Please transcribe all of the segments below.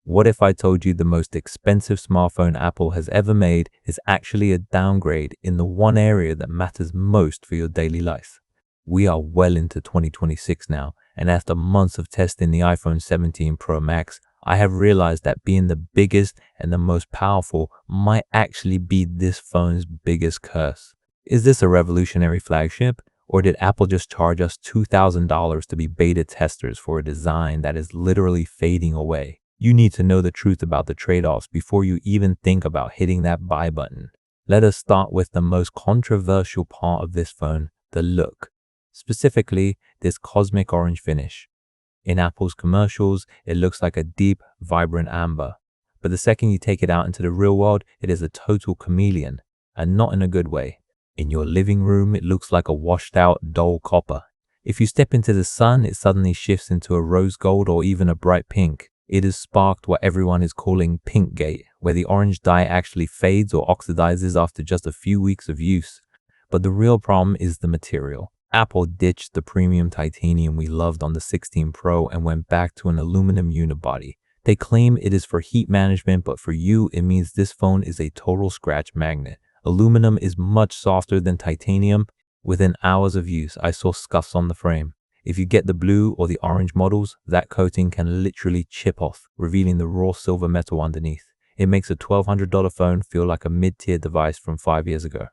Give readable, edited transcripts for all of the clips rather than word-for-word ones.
What if I told you the most expensive smartphone Apple has ever made is actually a downgrade in the one area that matters most for your daily life? We are well into 2026 now, and after months of testing the iPhone 17 Pro Max, I have realized that being the biggest and the most powerful might actually be this phone's biggest curse. Is this a revolutionary flagship? Or did Apple just charge us $2,000 to be beta testers for a design that is literally fading away? You need to know the truth about the trade-offs before you even think about hitting that buy button. Let us start with the most controversial part of this phone, the look. Specifically, this cosmic orange finish. In Apple's commercials, it looks like a deep, vibrant amber. But the second you take it out into the real world, it is a total chameleon, and not in a good way. In your living room, it looks like a washed out, dull copper. If you step into the sun, it suddenly shifts into a rose gold or even a bright pink. It has sparked what everyone is calling Pinkgate, where the orange dye actually fades or oxidizes after just a few weeks of use. But the real problem is the material. Apple ditched the premium titanium we loved on the 16 Pro and went back to an aluminum unibody. They claim it is for heat management, but for you, it means this phone is a total scratch magnet. Aluminum is much softer than titanium. Within hours of use, I saw scuffs on the frame. If you get the blue or the orange models, that coating can literally chip off, revealing the raw silver metal underneath. It makes a $1,200 phone feel like a mid-tier device from 5 years ago.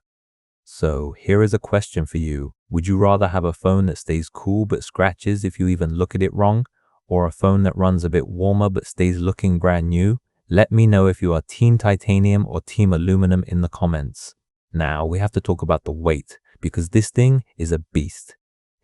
So here is a question for you. Would you rather have a phone that stays cool but scratches if you even look at it wrong? Or a phone that runs a bit warmer but stays looking brand new? Let me know if you are team titanium or team aluminum in the comments. Now we have to talk about the weight, because this thing is a beast.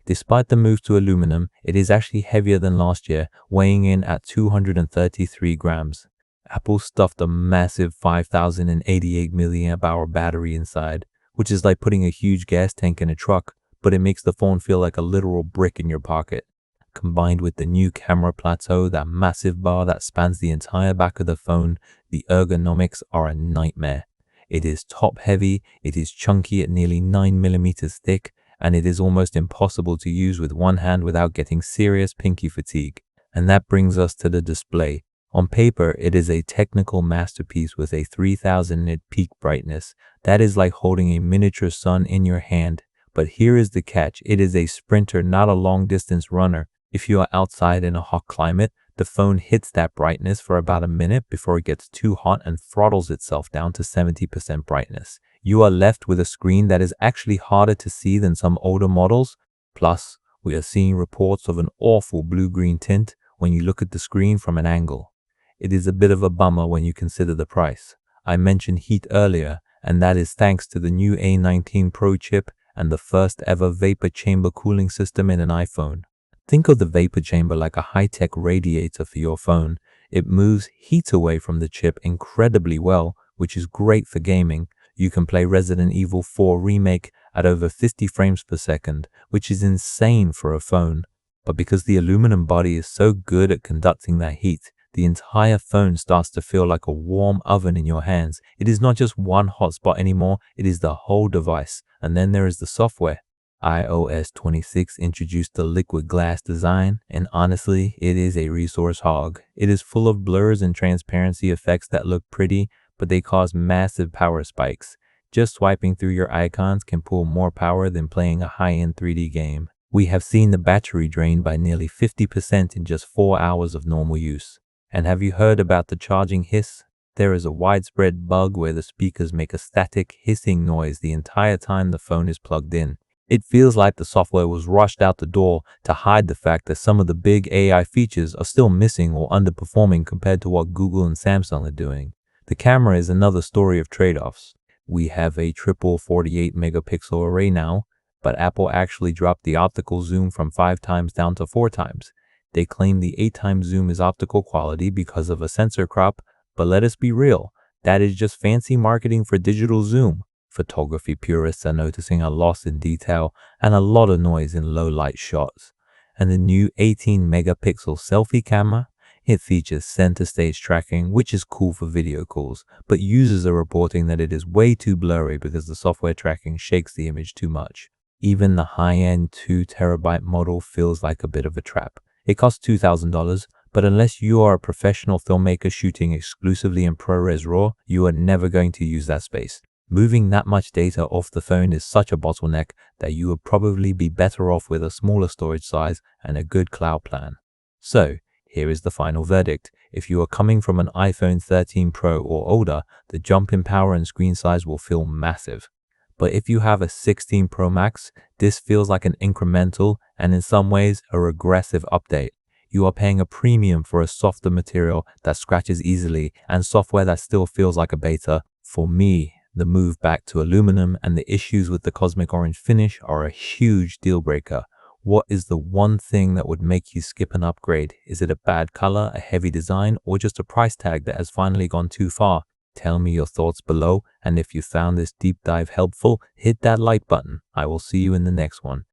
Despite the move to aluminum, it is actually heavier than last year, weighing in at 233 grams. Apple stuffed a massive 5,088 mAh battery inside, which is like putting a huge gas tank in a truck, but it makes the phone feel like a literal brick in your pocket. Combined with the new camera plateau, that massive bar that spans the entire back of the phone, the ergonomics are a nightmare. It is top heavy, it is chunky at nearly 9 millimeters thick, and it is almost impossible to use with one hand without getting serious pinky fatigue. And that brings us to the display. On paper, it is a technical masterpiece with a 3000 nit peak brightness. That is like holding a miniature sun in your hand. But here is the catch. It is a sprinter, not a long distance runner. If you are outside in a hot climate, the phone hits that brightness for about a minute before it gets too hot and throttles itself down to 70% brightness. You are left with a screen that is actually harder to see than some older models. Plus, we are seeing reports of an awful blue-green tint when you look at the screen from an angle. It is a bit of a bummer when you consider the price. I mentioned heat earlier, and that is thanks to the new A19 Pro chip and the first ever vapor chamber cooling system in an iPhone. Think of the vapor chamber like a high-tech radiator for your phone. It moves heat away from the chip incredibly well, which is great for gaming. You can play Resident Evil 4 Remake at over 50 frames per second, which is insane for a phone. But because the aluminum body is so good at conducting that heat, the entire phone starts to feel like a warm oven in your hands. It is not just one hotspot anymore, it is the whole device. And then there is the software. iOS 26 introduced the liquid glass design, and honestly, it is a resource hog. It is full of blurs and transparency effects that look pretty, but they cause massive power spikes. Just swiping through your icons can pull more power than playing a high-end 3D game. We have seen the battery drain by nearly 50% in just 4 hours of normal use. And have you heard about the charging hiss? There is a widespread bug where the speakers make a static hissing noise the entire time the phone is plugged in. It feels like the software was rushed out the door to hide the fact that some of the big AI features are still missing or underperforming compared to what Google and Samsung are doing. The camera is another story of trade-offs. We have a triple 48 megapixel array now, but Apple actually dropped the optical zoom from 5 times down to 4 times. They claim the 8 times zoom is optical quality because of a sensor crop, but let us be real, that is just fancy marketing for digital zoom. Photography purists are noticing a loss in detail and a lot of noise in low light shots. And the new 18 megapixel selfie camera, it features center stage tracking, which is cool for video calls, but users are reporting that it is way too blurry because the software tracking shakes the image too much. Even the high-end 2 terabyte model feels like a bit of a trap. It costs $2,000, But unless you are a professional filmmaker shooting exclusively in ProRes RAW, you are never going to use that space. Moving that much data off the phone is such a bottleneck that you would probably be better off with a smaller storage size and a good cloud plan. So, here is the final verdict. If you are coming from an iPhone 13 Pro or older, the jump in power and screen size will feel massive. But if you have a 16 Pro Max, this feels like an incremental and in some ways a regressive update. You are paying a premium for a softer material that scratches easily and software that still feels like a beta. For me, the move back to aluminum and the issues with the cosmic orange finish are a huge deal breaker. What is the one thing that would make you skip an upgrade? Is it a bad color, a heavy design, or just a price tag that has finally gone too far? Tell me your thoughts below, and if you found this deep dive helpful, hit that like button. I will see you in the next one.